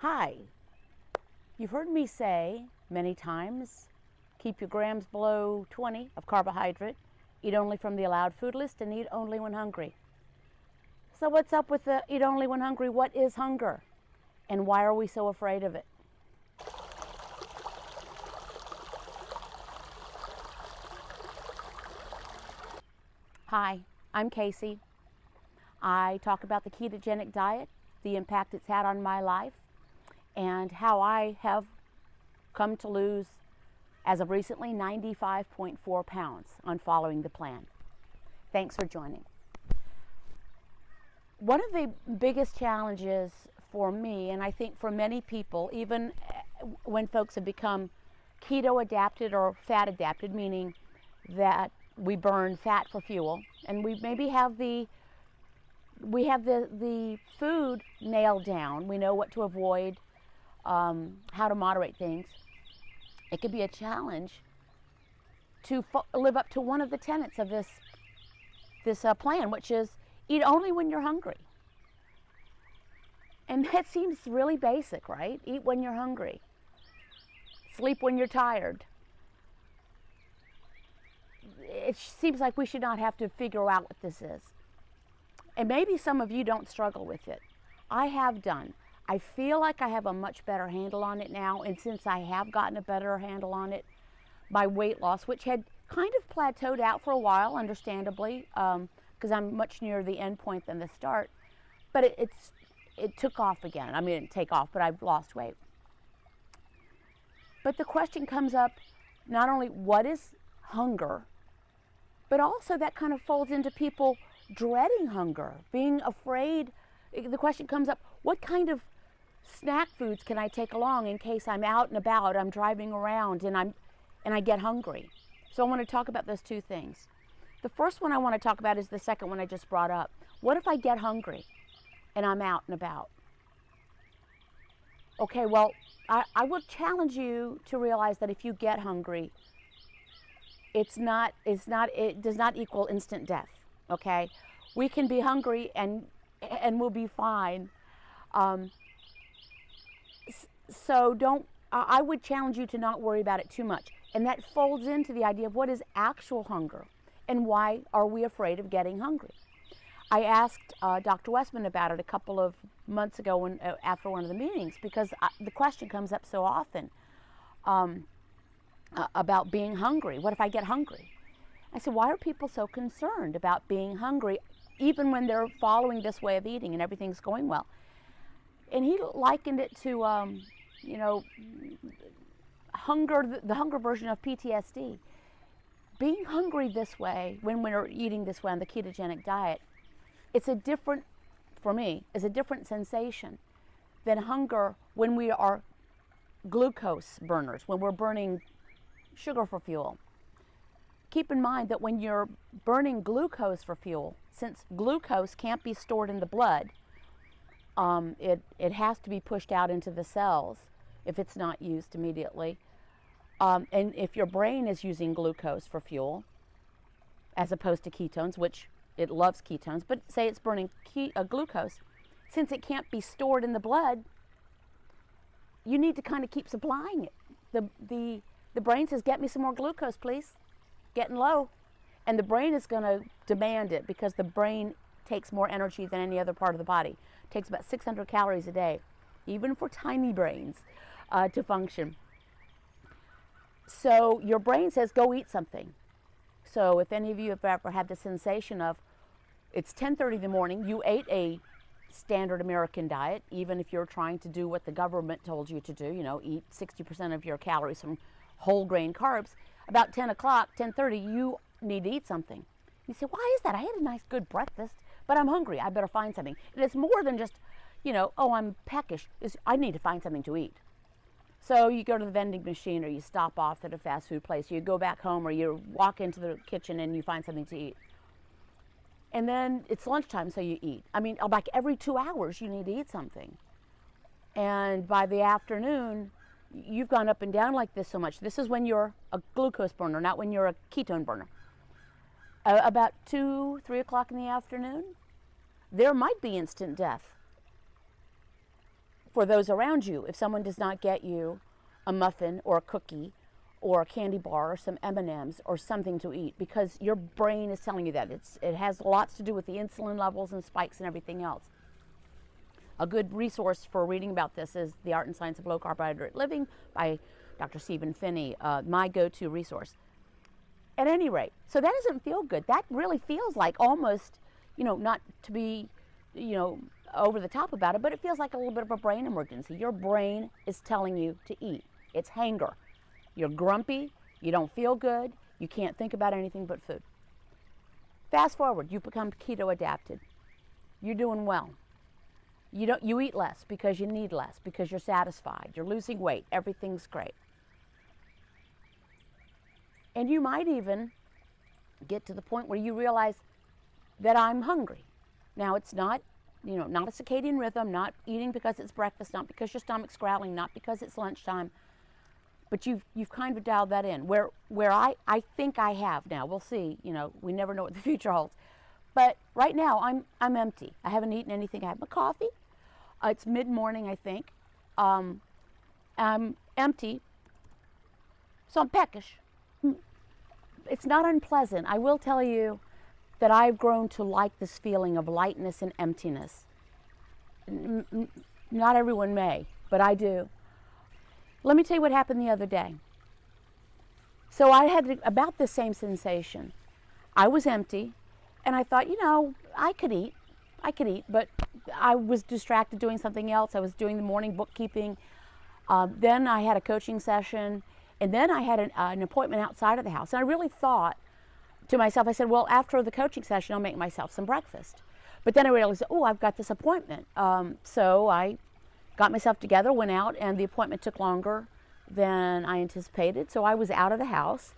Hi, you've heard me say many times, keep your grams below 20 of carbohydrate, eat only from the allowed food list, and eat only when hungry. So what's up with the eat only when hungry? What is hunger? And why are we so afraid of it? Hi, I'm Casey. I talk about the ketogenic diet, the impact it's had on my life, and how I have come to lose, as of recently, 95.4 pounds on following the plan. Thanks for joining. One of the biggest challenges for me, and I think for many people, even when folks have become keto adapted or fat adapted, meaning that we burn fat for fuel, and we maybe have the food nailed down. We know what to avoid, how to moderate things. It can be a challenge to live up to one of the tenets of this plan, which is eat only when you're hungry. And that seems really basic, right? Eat when you're hungry. Sleep when you're tired. It seems like we should not have to figure out what this is. And maybe some of you don't struggle with it. I have done. I feel like I have a much better handle on it now, and since I have gotten a better handle on it, my weight loss, which had kind of plateaued out for a while, understandably, because I'm much nearer the end point than the start, but it took off again. I mean, it didn't take off, but I've lost weight. But the question comes up, not only what is hunger, but also that kind of folds into people dreading hunger, being afraid. The question comes up, what kind of snack foods can I take along in case I'm out and about, I'm driving around, and I get hungry? So I want to talk about those two things. The first one I want to talk about is the second one I just brought up. What if I get hungry and I'm out and about? Okay, well, I would challenge you to realize that if you get hungry, it does not equal instant death, okay? We can be hungry and we'll be fine. So I would challenge you to not worry about it too much. And that folds into the idea of what is actual hunger and why are we afraid of getting hungry. I asked Dr. Westman about it a couple of months ago after one of the meetings, because the question comes up so often about being hungry. What if I get hungry? I said, why are people so concerned about being hungry even when they're following this way of eating and everything's going well? And he likened it to, hunger, the hunger version of PTSD. Being hungry this way, when we're eating this way on the ketogenic diet, for me, is a different sensation than hunger when we are glucose burners, when we're burning sugar for fuel. Keep in mind that when you're burning glucose for fuel, since glucose can't be stored in the blood, it has to be pushed out into the cells if it's not used immediately. And if your brain is using glucose for fuel, as opposed to ketones, which it loves ketones, but say it's burning glucose, since it can't be stored in the blood, you need to kind of keep supplying it. The brain says, get me some more glucose, please. Getting low. And the brain is going to demand it because the brain takes more energy than any other part of the body. It takes about 600 calories a day, even for tiny brains, to function. So your brain says, go eat something. So if any of you have ever had the sensation of, it's 10:30 in the morning, you ate a standard American diet, even if you're trying to do what the government told you to do, eat 60% of your calories from whole grain carbs, about 10 o'clock, 10:30, you need to eat something. You say, why is that? I had a nice good breakfast, but I'm hungry. I better find something. And it's more than just, oh, I'm peckish. I need to find something to eat. So you go to the vending machine, or you stop off at a fast food place, you go back home, or you walk into the kitchen and you find something to eat. And then it's lunchtime, so you eat. I mean, like every 2 hours you need to eat something. And by the afternoon, you've gone up and down like this so much. This is when you're a glucose burner, not when you're a ketone burner. About 2, 3 o'clock in the afternoon, there might be instant death. for those around you if someone does not get you a muffin or a cookie or a candy bar or some M&Ms or something to eat, because your brain is telling you that. It has lots to do with the insulin levels and spikes and everything else. A good resource for reading about this is The Art and Science of Low Carbohydrate Living by Dr. Stephen Phinney, my go-to resource. At any rate, so that doesn't feel good. That really feels like almost, not to be, over the top about it, but it feels like a little bit of a brain emergency. Your brain is telling you to eat. It's hunger. You're grumpy, you don't feel good, you can't think about anything but food. Fast forward, you become keto adapted. You're doing well. You eat less because you need less, because you're satisfied, you're losing weight, everything's great. And you might even get to the point where you realize that I'm hungry. Now it's not, not a circadian rhythm, not eating because it's breakfast, not because your stomach's growling, not because it's lunchtime. But you've kind of dialed that in. Where I think I have now. We'll see. We never know what the future holds. But right now I'm empty. I haven't eaten anything. I have my coffee. It's mid-morning, I think. I'm empty. So I'm peckish. It's not unpleasant. I will tell you that I've grown to like this feeling of lightness and emptiness. Not everyone may, but I do. Let me tell you what happened the other day. So I had about the same sensation. I was empty, and I thought, I could eat, but I was distracted doing something else. I was doing the morning bookkeeping. Then I had a coaching session, and then I had an appointment outside of the house. And I really thought to myself, I said, well, after the coaching session, I'll make myself some breakfast. But then I realized, I've got this appointment. So I got myself together, went out, and the appointment took longer than I anticipated. So I was out of the house,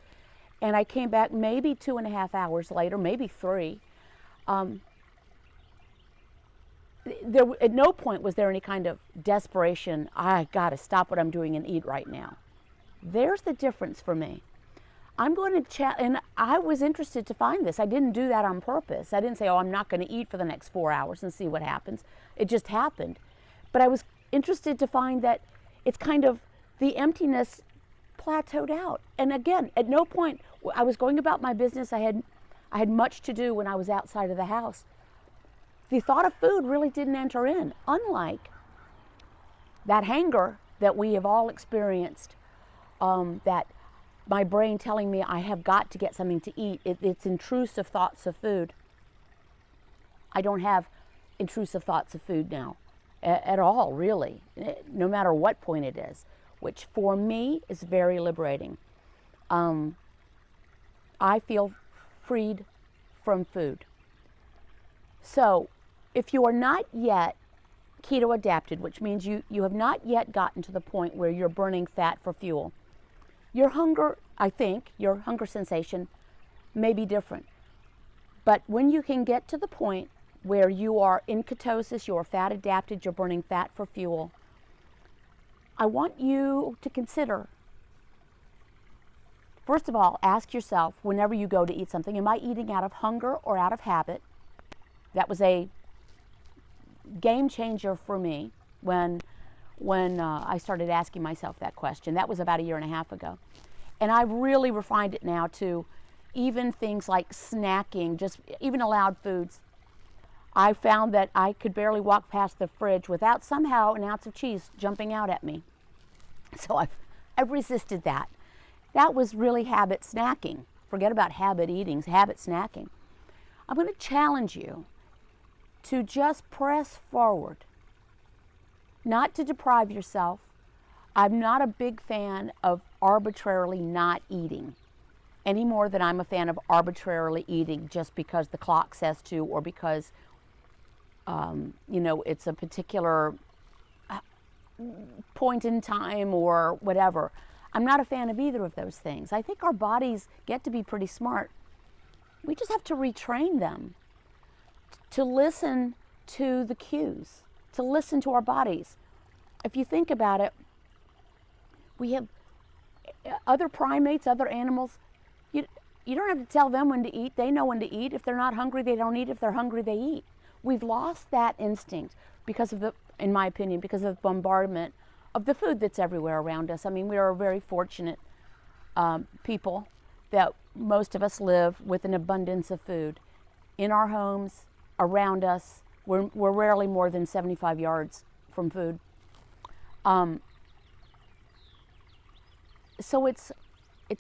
and I came back maybe 2.5 hours later, maybe 3. At no point was there any kind of desperation, I got to stop what I'm doing and eat right now. There's the difference for me. I'm going to chat, and I was interested to find this. I didn't do that on purpose. I didn't say, I'm not going to eat for the next 4 hours and see what happens. It just happened. But I was interested to find that it's kind of the emptiness plateaued out. And again, at no point, I was going about my business. I had much to do when I was outside of the house. The thought of food really didn't enter in, unlike that hunger that we have all experienced, that my brain telling me I have got to get something to eat. It's intrusive thoughts of food. I don't have intrusive thoughts of food now at all, really, no matter what point it is, which for me is very liberating. I feel freed from food. So if you are not yet keto adapted, which means you have not yet gotten to the point where you're burning fat for fuel, your hunger, I think, your hunger sensation may be different. But when you can get to the point where you are in ketosis, you're fat adapted, you're burning fat for fuel, I want you to consider, first of all, ask yourself whenever you go to eat something, am I eating out of hunger or out of habit? That was a game changer for me when I started asking myself that question. That was about 1.5 years ago. And I've really refined it now to even things like snacking, just even allowed foods. I found that I could barely walk past the fridge without somehow an ounce of cheese jumping out at me. So I've resisted that. That was really habit snacking. Forget about habit eating, habit snacking. I'm going to challenge you to just press forward, not to deprive yourself. I'm not a big fan of arbitrarily not eating any more than I'm a fan of arbitrarily eating just because the clock says to, or because it's a particular point in time or whatever. I'm not a fan of either of those things. I think our bodies get to be pretty smart. We just have to retrain them to listen to the cues, to listen to our bodies. If you think about it, we have other primates, other animals. You don't have to tell them when to eat. They know when to eat. If they're not hungry, they don't eat. If they're hungry, they eat. We've lost that instinct. because of the, in my opinion, because of the bombardment of the food that's everywhere around us. I mean, we are very fortunate people that most of us live with an abundance of food in our homes, around us. We're rarely more than 75 yards from food. So it's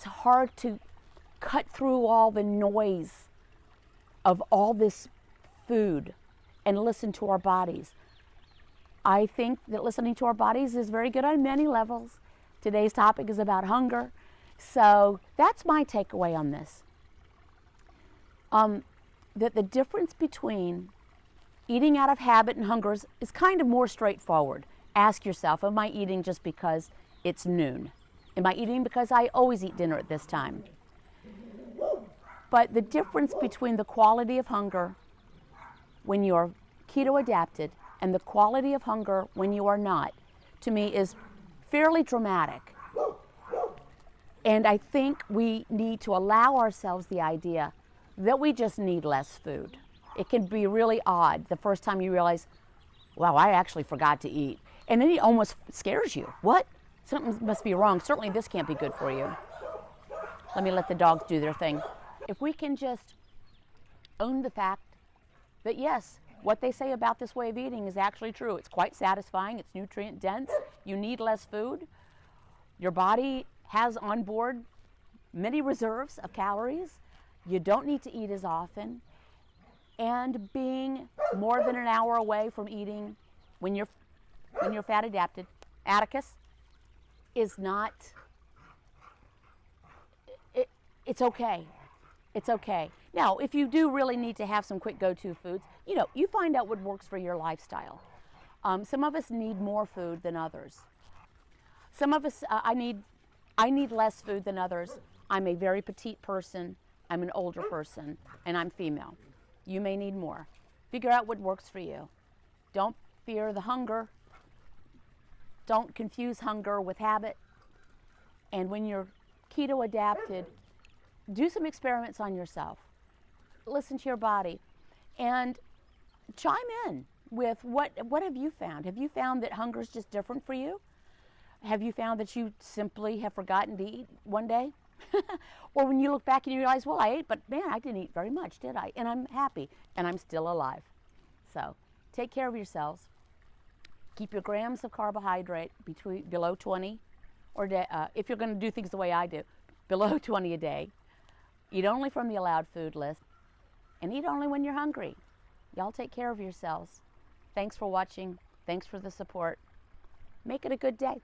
hard to cut through all the noise of all this food and listen to our bodies. I think that listening to our bodies is very good on many levels. Today's topic is about hunger. So that's my takeaway on this. That the difference between eating out of habit and hunger is kind of more straightforward. Ask yourself, am I eating just because it's noon? Am I eating because I always eat dinner at this time? But the difference between the quality of hunger when you're keto adapted and the quality of hunger when you are not, to me, is fairly dramatic. And I think we need to allow ourselves the idea that we just need less food. It can be really odd the first time you realize, wow, I actually forgot to eat. And then it almost scares you. What? Something must be wrong. Certainly this can't be good for you. Let me let the dogs do their thing. If we can just own the fact that yes, what they say about this way of eating is actually true. It's quite satisfying. It's nutrient dense. You need less food. Your body has on board many reserves of calories. You don't need to eat as often. And being more than an hour away from eating when you're fat adapted, Atticus, is not, it's okay. It's okay. Now, if you do really need to have some quick go-to foods, you find out what works for your lifestyle. Some of us need more food than others. Some of us, I need less food than others. I'm a very petite person. I'm an older person, and I'm female. You may need more. Figure out what works for you. Don't fear the hunger. Don't confuse hunger with habit. And when you're keto adapted, do some experiments on yourself. Listen to your body and chime in with what have you found? Have you found that hunger is just different for you? Have you found that you simply have forgotten to eat one day? Or when you look back and you realize, well, I ate, but man, I didn't eat very much, did I? And I'm happy and I'm still alive. So take care of yourselves. Keep your grams of carbohydrate below 20, or if you're going to do things the way I do, below 20 a day. Eat only from the allowed food list, and eat only when you're hungry. Y'all take care of yourselves. Thanks for watching. Thanks for the support. Make it a good day.